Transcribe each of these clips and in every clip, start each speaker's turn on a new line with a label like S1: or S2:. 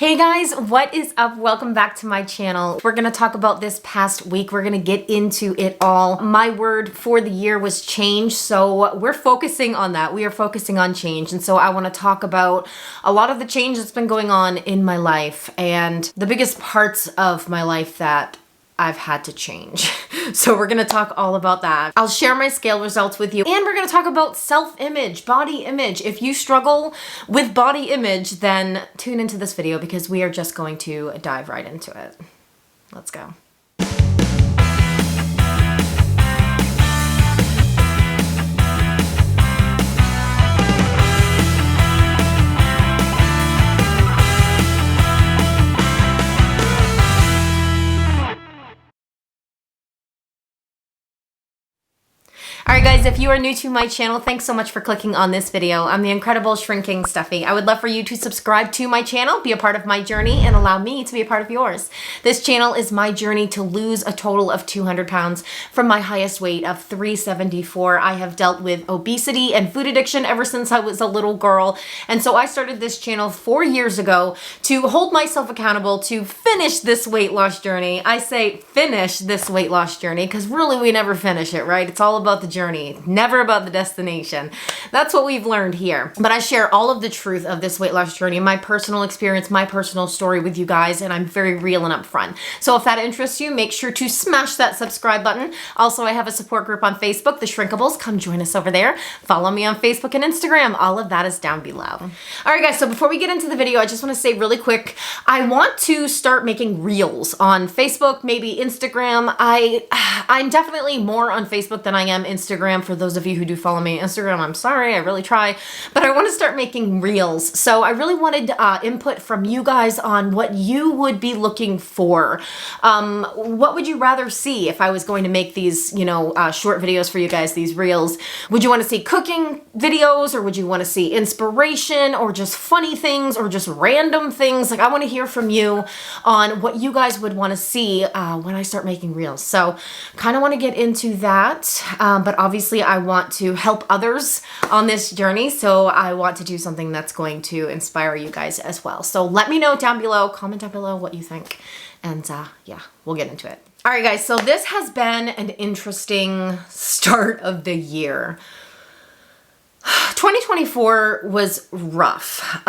S1: Hey guys, what is up? Welcome back to my channel. We're gonna talk about this past week. We're gonna get into it all. My word for the year was change, so we're focusing on that. We are focusing on change, and so I wanna talk about a lot of the change that's been going on in my life and the biggest parts of my life that I've had to change. So we're gonna talk all about that. I'll share my scale results with you, and we're gonna talk about self-image, body image. If you struggle with body image, then tune into this video because we are just going to dive right into it. Let's go. Alright guys, if you are new to my channel, thanks so much for clicking on this video. I'm the incredible shrinking Steffi. I would love for you to subscribe to my channel, be a part of my journey, and allow me to be a part of yours. This channel is my journey to lose a total of 200 pounds from my highest weight of 374. I have dealt with obesity and food addiction ever since I was a little girl, and so I started this channel 4 years ago to hold myself accountable to finish this weight loss journey. I say finish this weight loss journey because really we never finish it, right? It's all about the journey, never about the destination. That's what we've learned here. But I share all of the truth of this weight loss journey, my personal experience, my personal story with you guys, and I'm very real and upfront. So if that interests you, make sure to smash that subscribe button. Also, I have a support group on Facebook, The Shrinkables. Come join us over there. Follow me on Facebook and Instagram. All of that is down below. All right, guys, so before we get into the video, I just want to say really quick, I want to start making reels on Facebook, maybe Instagram. I'm definitely more on Facebook than I am Instagram. For those of you who do follow me on Instagram, I'm sorry, I really try, but I want to start making reels. So I really wanted input from you guys on what you would be looking for. What would you rather see if I was going to make these, short videos for you guys, these reels? Would you want to see cooking videos, or would you want to see inspiration, or just funny things, or just random things? Like, I want to hear from you on what you guys would want to see when I start making reels. So kind of want to get into that, but obviously I want to help others on this journey, so I want to do something that's going to inspire you guys as well. So let me know down below, comment down below what you think, and yeah, we'll get into it. All right, guys, so this has been an interesting start of the year. 2024 was rough.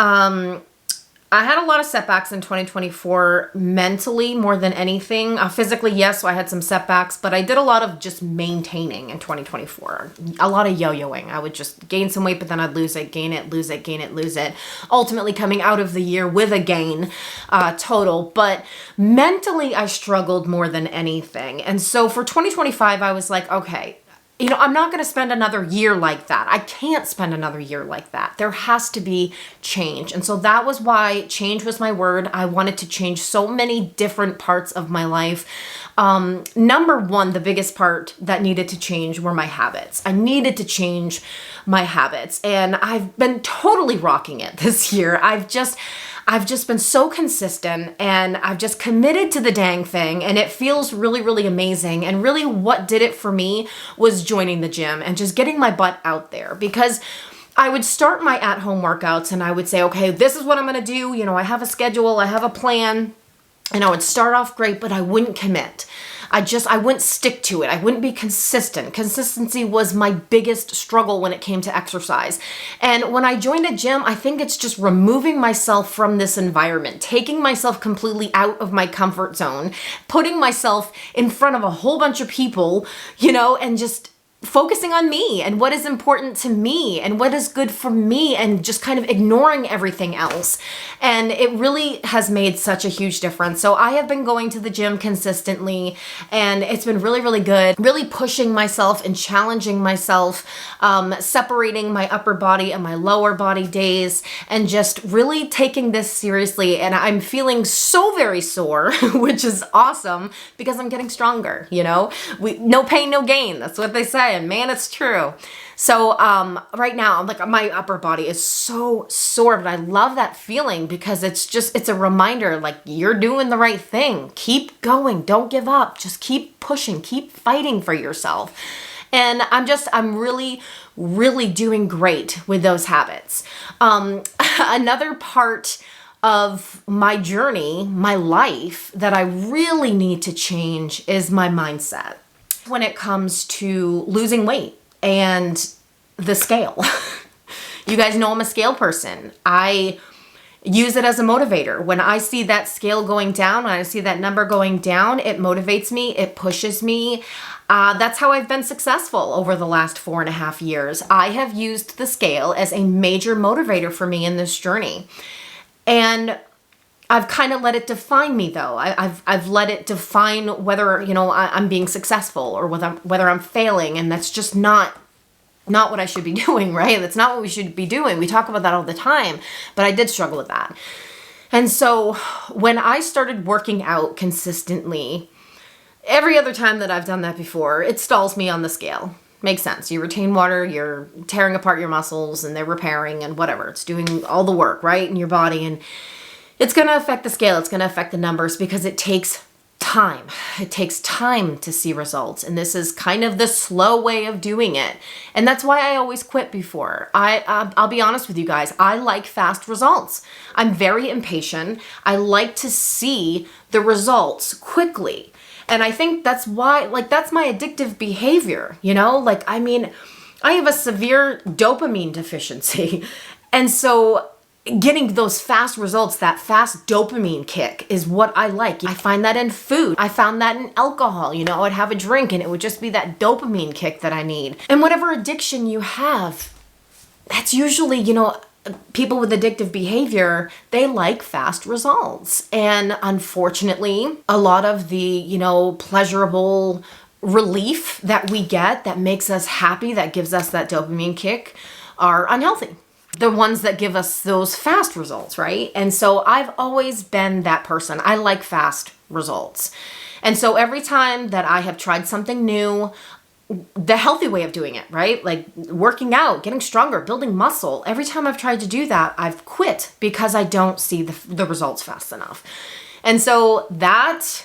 S1: I had a lot of setbacks in 2024, mentally more than anything. Physically, yes, so I had some setbacks, but I did a lot of just maintaining in 2024. A lot of yo-yoing. I would just gain some weight, but then I'd lose it, gain it, lose it, gain it, lose it. Ultimately coming out of the year with a gain total. But mentally, I struggled more than anything. And so for 2025, I was like, okay, I'm not going to spend another year like that. I can't spend another year like that. There has to be change. And so that was why change was my word. I wanted to change so many different parts of my life. Number one, the biggest part that needed to change were my habits. I needed to change my habits, and I've been totally rocking it this year. I've just been so consistent, and I've just committed to the dang thing, and it feels really, really amazing. And really what did it for me was joining the gym and just getting my butt out there, because I would start my at-home workouts and I would say, okay, this is what I'm going to do. I have a schedule, I have a plan, and I would start off great, but I wouldn't commit. I wouldn't stick to it. I wouldn't be consistent. Consistency was my biggest struggle when it came to exercise. And when I joined a gym, I think it's just removing myself from this environment, taking myself completely out of my comfort zone, putting myself in front of a whole bunch of people, and just focusing on me and what is important to me and what is good for me, and just kind of ignoring everything else. And it really has made such a huge difference. So I have been going to the gym consistently, and it's been really, really good. Really pushing myself and challenging myself, separating my upper body and my lower body days, and just really taking this seriously. And I'm feeling so very sore, which is awesome because I'm getting stronger, no pain, no gain. That's what they say. And man, it's true. So right now, like, my upper body is so sore, but I love that feeling because it's a reminder, like, you're doing the right thing. Keep going. Don't give up. Just keep pushing. Keep fighting for yourself. And I'm really, really doing great with those habits. Another part of my journey, my life, that I really need to change is my mindset when it comes to losing weight and the scale. You guys know I'm a scale person. I use it as a motivator. When I see that scale going down, when I see that number going down, it motivates me, it pushes me. That's how I've been successful over the last 4.5 years. I have used the scale as a major motivator for me in this journey. And I've kind of let it define me though. I've let it define whether, I'm being successful or whether I'm failing. And that's just not what I should be doing, right? That's not what we should be doing. We talk about that all the time, but I did struggle with that. And so when I started working out consistently, every other time that I've done that before, it stalls me on the scale. Makes sense. You retain water, you're tearing apart your muscles and they're repairing and whatever. It's doing all the work, right, in your body. And it's going to affect the scale. It's going to affect the numbers because it takes time. It takes time to see results. And this is kind of the slow way of doing it. And that's why I always quit before. I'll be honest with you guys. I like fast results. I'm very impatient. I like to see the results quickly. And I think that's why, that's my addictive behavior, I have a severe dopamine deficiency. And so getting those fast results, that fast dopamine kick is what I like. I find that in food. I found that in alcohol. I would have a drink and it would just be that dopamine kick that I need. And whatever addiction you have, that's usually, people with addictive behavior, they like fast results. And unfortunately, a lot of the, pleasurable relief that we get that makes us happy, that gives us that dopamine kick, are unhealthy. The ones that give us those fast results, right? And so I've always been that person. I like fast results. And so every time that I have tried something new, the healthy way of doing it, right? Like working out, getting stronger, building muscle. Every time I've tried to do that, I've quit because I don't see the results fast enough. And so that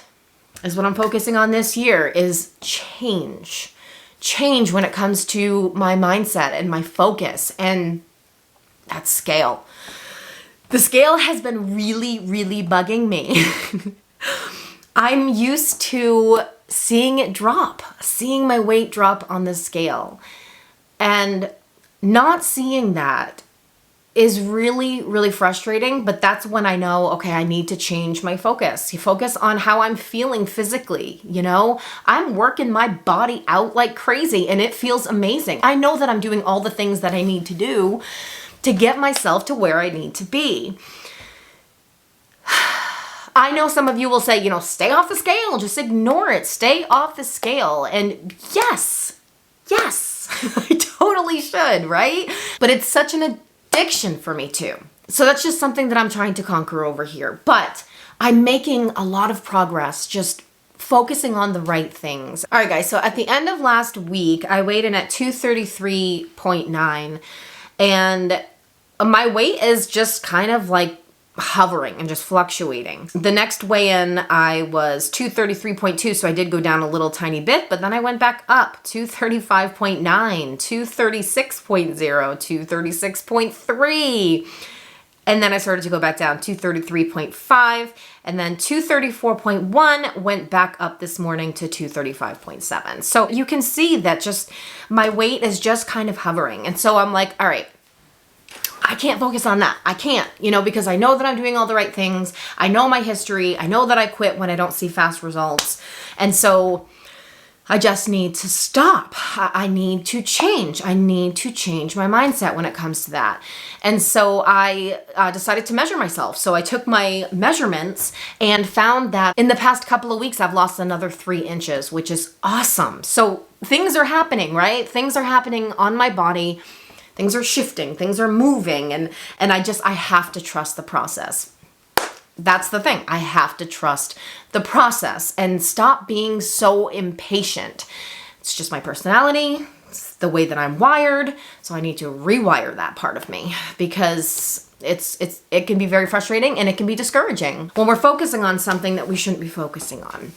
S1: is what I'm focusing on this year, is change. Change when it comes to my mindset and my focus and that scale. The scale has been really, really bugging me. I'm used to seeing it drop, seeing my weight drop on the scale. And not seeing that is really, really frustrating, but that's when I know, okay, I need to change my focus. You focus on how I'm feeling physically, I'm working my body out like crazy and it feels amazing. I know that I'm doing all the things that I need to do to get myself to where I need to be. I know some of you will say, stay off the scale, just ignore it, stay off the scale. And yes, I totally should, right? But it's such an addiction for me too. So that's just something that I'm trying to conquer over here. But I'm making a lot of progress, just focusing on the right things. All right, guys, so at the end of last week, I weighed in at 233.9. And my weight is just kind of like hovering and just fluctuating. The next weigh-in, I was 233.2, so I did go down a little tiny bit, but then I went back up, 235.9, 236.0, 236.3. And then I started to go back down, 233.5, and then 234.1 went back up this morning to 235.7. So you can see that just my weight is just kind of hovering. And so I'm like, all right, I can't focus on that. I can't, because I know that I'm doing all the right things. I know my history. I know that I quit when I don't see fast results. And so I just need to stop. I need to change. I need to change my mindset when it comes to that. And so I decided to measure myself. So I took my measurements and found that in the past couple of weeks, I've lost another 3 inches, which is awesome. So things are happening, right? Things are happening on my body. Things are shifting, things are moving, and I have to trust the process. That's the thing. I have to trust the process and stop being so impatient. It's just my personality. It's the way that I'm wired. So I need to rewire that part of me because it can be very frustrating and it can be discouraging when we're focusing on something that we shouldn't be focusing on.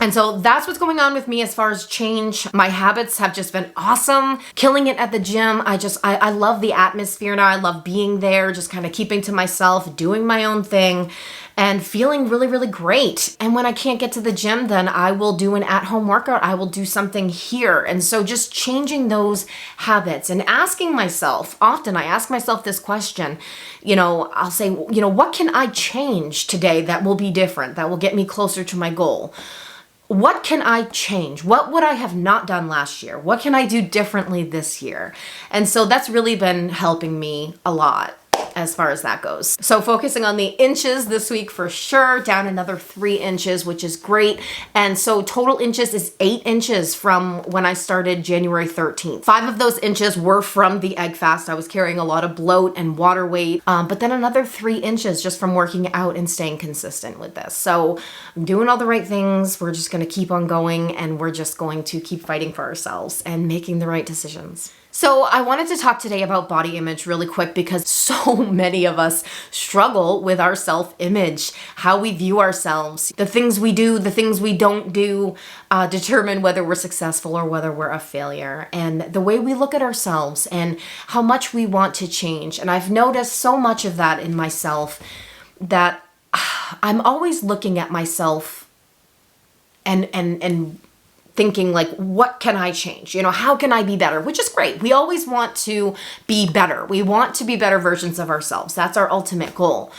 S1: And so that's what's going on with me as far as change. My habits have just been awesome. Killing it at the gym. I love the atmosphere now. I love being there, just kind of keeping to myself, doing my own thing, and feeling really, really great. And when I can't get to the gym, then I will do an at-home workout. I will do something here. And so just changing those habits and asking myself, often I ask myself this question, I'll say, what can I change today that will be different, that will get me closer to my goal? What can I change? What would I have not done last year? What can I do differently this year? And so that's really been helping me a lot as far as that goes. So focusing on the inches this week for sure, down another 3 inches, which is great. And so total inches is 8 inches from when I started January 13th. 5 of those inches were from the egg fast. I was carrying a lot of bloat and water weight, but then another 3 inches just from working out and staying consistent with this. So I'm doing all the right things. We're just going to keep on going, and we're just going to keep fighting for ourselves and making the right decisions. So I wanted to talk today about body image really quick because so many of us struggle with our self-image, how we view ourselves. The things we do, the things we don't do determine whether we're successful or whether we're a failure. And the way we look at ourselves and how much we want to change. And I've noticed so much of that in myself that I'm always looking at myself and thinking like, what can I change? How can I be better? Which is great. We always want to be better. We want to be better versions of ourselves. That's our ultimate goal.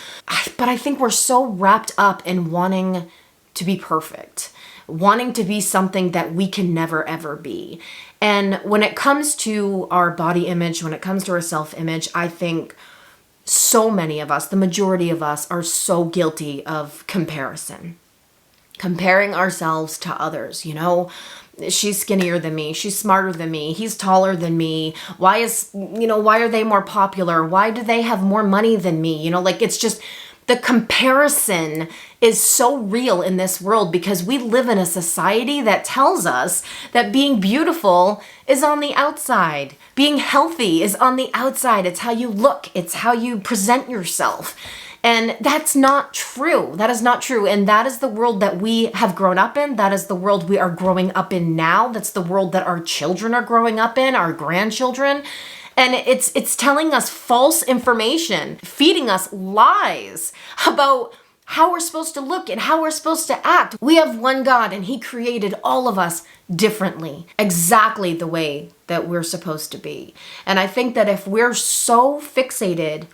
S1: But I think we're so wrapped up in wanting to be perfect, wanting to be something that we can never, ever be. And when it comes to our body image, when it comes to our self-image, I think so many of us, the majority of us, are so guilty of comparison. Comparing ourselves to others, she's skinnier than me, she's smarter than me, he's taller than me, why are they more popular, why do they have more money than me, it's just, the comparison is so real in this world because we live in a society that tells us that being beautiful is on the outside, being healthy is on the outside, it's how you look, it's how you present yourself. And that's not true. That is not true. And that is the world that we have grown up in. That is the world we are growing up in now. That's the world that our children are growing up in, our grandchildren. And it's telling us false information, feeding us lies about how we're supposed to look and how we're supposed to act. We have one God and He created all of us differently, exactly the way that we're supposed to be. And I think that if we're so fixated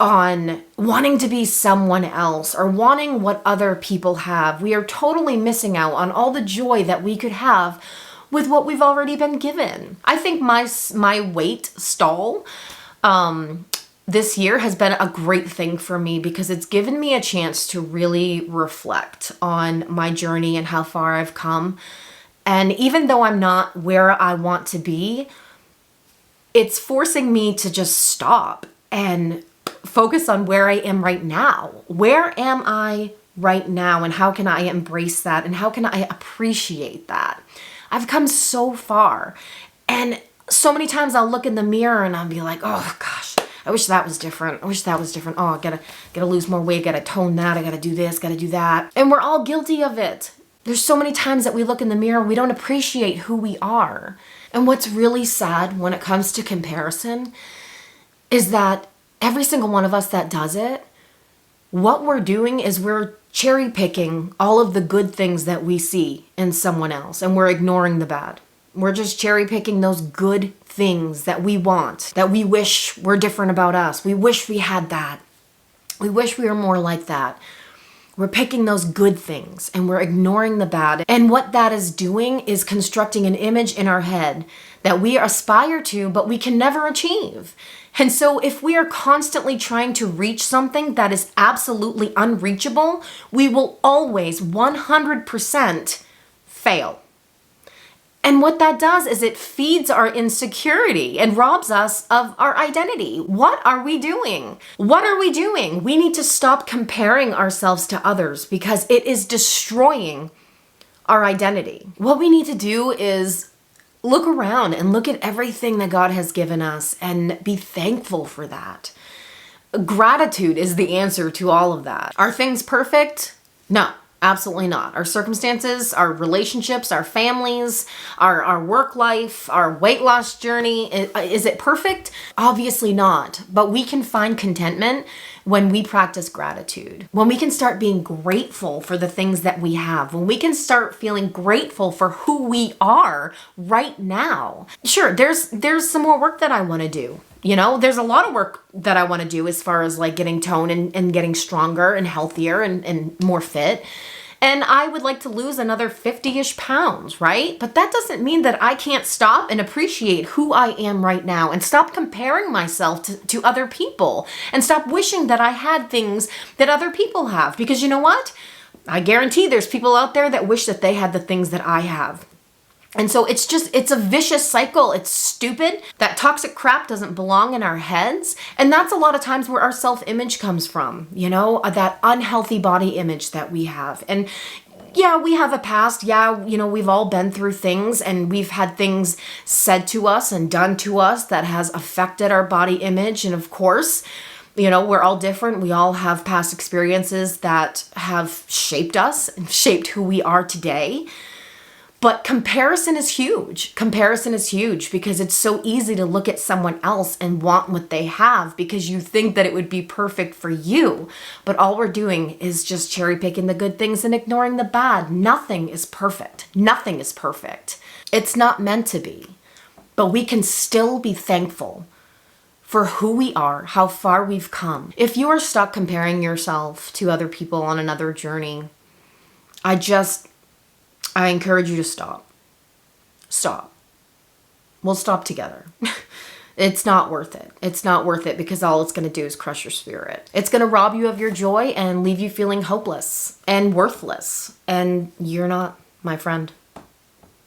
S1: on wanting to be someone else or wanting what other people have, we are totally missing out on all the joy that we could have with what we've already been given. I think my weight stall this year has been a great thing for me because it's given me a chance to really reflect on my journey and how far I've come. And even though I'm not where I want to be, it's forcing me to just stop and focus on where I am right now. Where am I right now, and how can I embrace that, and how can I appreciate that? I've come so far, and so many times I'll look in the mirror and I'll be like, oh gosh, I wish that was different. I wish that was different. Oh, I gotta lose more weight, gotta tone that, I gotta do this, gotta do that. And we're all guilty of it. There's so many times that we look in the mirror, we don't appreciate who we are. And what's really sad when it comes to comparison is that every single one of us that does it, what we're doing is we're cherry picking all of the good things that we see in someone else, and we're ignoring the bad. We're just cherry picking those good things that we want, that we wish were different about us. We wish we had that. We wish we were more like that. We're picking those good things and we're ignoring the bad. And what that is doing is constructing an image in our head that we aspire to, but we can never achieve. And so if we are constantly trying to reach something that is absolutely unreachable, we will always 100% fail. And what that does is it feeds our insecurity and robs us of our identity. What are we doing? What are we doing? We need to stop comparing ourselves to others because it is destroying our identity. What we need to do is look around and look at everything that God has given us and be thankful for that. Gratitude is the answer to all of that. Are things perfect? No. Absolutely not. Our circumstances, our relationships, our families, our work life, our weight loss journey, is it perfect? Obviously not. But we can find contentment when we practice gratitude. When we can start being grateful for the things that we have. When we can start feeling grateful for who we are right now. Sure, there's some more work that I want to do. You know, there's a lot of work that I want to do as far as like getting tone and getting stronger and healthier and more fit. And I would like to lose another 50-ish pounds, right? But that doesn't mean that I can't stop and appreciate who I am right now and stop comparing myself to other people and stop wishing that I had things that other people have. Because you know what? I guarantee there's people out there that wish that they had the things that I have. And so it's a vicious cycle. It's stupid. That toxic crap doesn't belong in our heads. And that's a lot of times where our self-image comes from, you know, that unhealthy body image that we have. And yeah, we have a past. Yeah, you know, we've all been through things and we've had things said to us and done to us that has affected our body image. And of course, you know, we're all different. We all have past experiences that have shaped us and shaped who we are today. But comparison is huge. Comparison is huge because it's so easy to look at someone else and want what they have because you think that it would be perfect for you. But all we're doing is just cherry picking the good things and ignoring the bad. Nothing is perfect. Nothing is perfect. It's not meant to be. But we can still be thankful for who we are, how far we've come. If you are stuck comparing yourself to other people on another journey, I encourage you to stop. Stop. We'll stop together. It's not worth it. It's not worth it because all it's going to do is crush your spirit. It's going to rob you of your joy and leave you feeling hopeless and worthless. And you're not, my friend.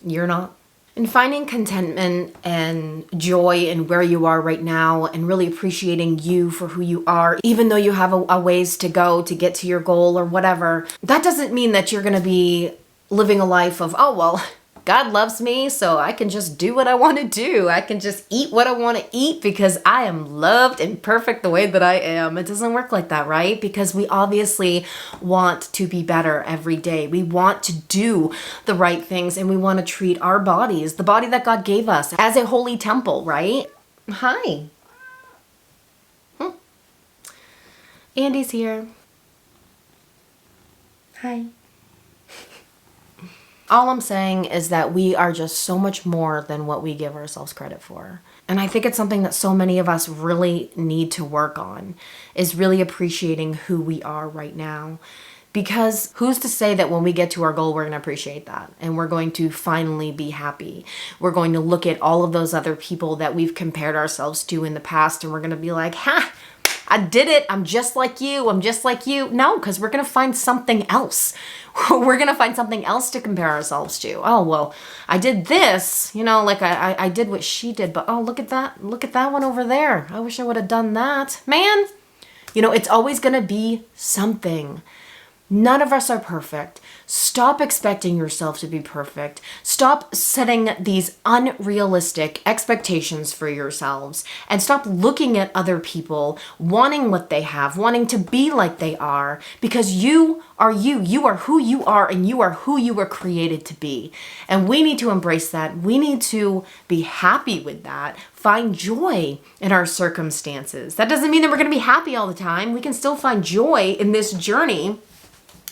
S1: You're not. And finding contentment and joy in where you are right now and really appreciating you for who you are, even though you have a ways to go to get to your goal or whatever, that doesn't mean that you're going to be living a life of, oh, well, God loves me, so I can just do what I want to do. I can just eat what I want to eat because I am loved and perfect the way that I am. It doesn't work like that, right? Because we obviously want to be better every day. We want to do the right things and we want to treat our bodies, the body that God gave us, as a holy temple, right? Hi. Andy's here. Hi. All I'm saying is that we are just so much more than what we give ourselves credit for. And I think it's something that so many of us really need to work on, is really appreciating who we are right now. Because who's to say that when we get to our goal, we're going to appreciate that and we're going to finally be happy. We're going to look at all of those other people that we've compared ourselves to in the past and we're going to be like, ha! I did it. I'm just like you. I'm just like you. No, because we're going to find something else. We're going to find something else to compare ourselves to. Oh, well, I did this, you know, like I did what she did, but oh, look at that. Look at that one over there. I wish I would have done that. Man, you know, it's always going to be something. None of us are perfect. Stop expecting yourself to be perfect. Stop setting these unrealistic expectations for yourselves and stop looking at other people, wanting what they have, wanting to be like they are, because you are you. You are who you are and you are who you were created to be. And we need to embrace that. We need to be happy with that. Find joy in our circumstances. That doesn't mean that we're going to be happy all the time. We can still find joy in this journey.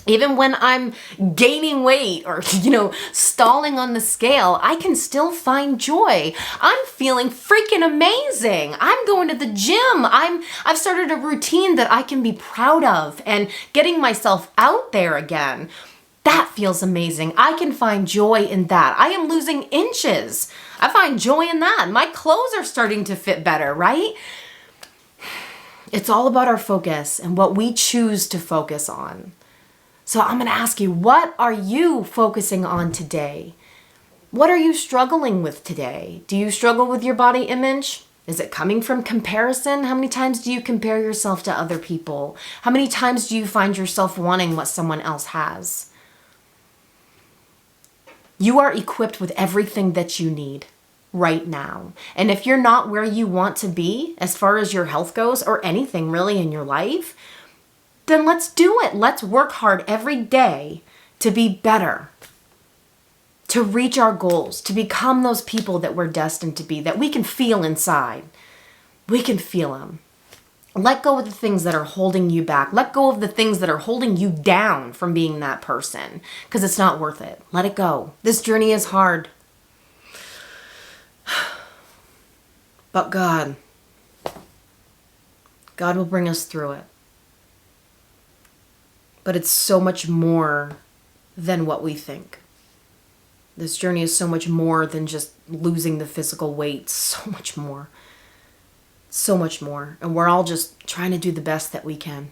S1: Even when I'm gaining weight or, you know, stalling on the scale, I can still find joy. I'm feeling freaking amazing. I'm going to the gym. I've started a routine that I can be proud of and getting myself out there again. That feels amazing. I can find joy in that. I am losing inches. I find joy in that. My clothes are starting to fit better, right? It's all about our focus and what we choose to focus on. So I'm going to ask you, what are you focusing on today? What are you struggling with today? Do you struggle with your body image? Is it coming from comparison? How many times do you compare yourself to other people? How many times do you find yourself wanting what someone else has? You are equipped with everything that you need right now. And if you're not where you want to be, as far as your health goes, or anything really in your life, then let's do it. Let's work hard every day to be better, to reach our goals, to become those people that we're destined to be, that we can feel inside. We can feel them. Let go of the things that are holding you back. Let go of the things that are holding you down from being that person, because it's not worth it. Let it go. This journey is hard. But God will bring us through it. But it's so much more than what we think. This journey is so much more than just losing the physical weight. So much more. So much more. And we're all just trying to do the best that we can.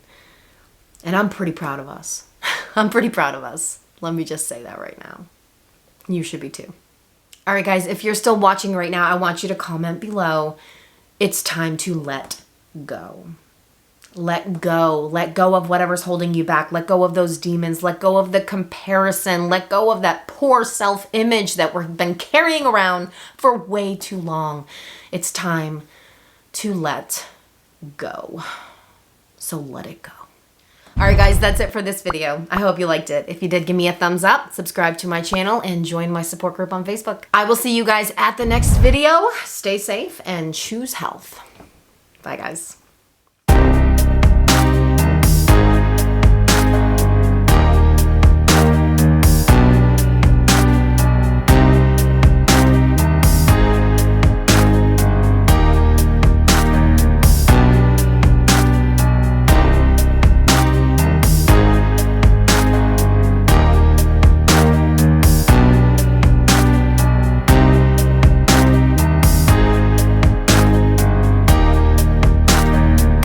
S1: And I'm pretty proud of us. I'm pretty proud of us. Let me just say that right now. You should be too. All right, guys, if you're still watching right now, I want you to comment below. It's time to let go. Let go. Let go of whatever's holding you back. Let go of those demons. Let go of the comparison. Let go of that poor self-image that we've been carrying around for way too long. It's time to let go. So let it go. All right, guys, that's it for this video. I hope you liked it. If you did, give me a thumbs up, subscribe to my channel, and join my support group on Facebook. I will see you guys at the next video. Stay safe and choose health. Bye, guys.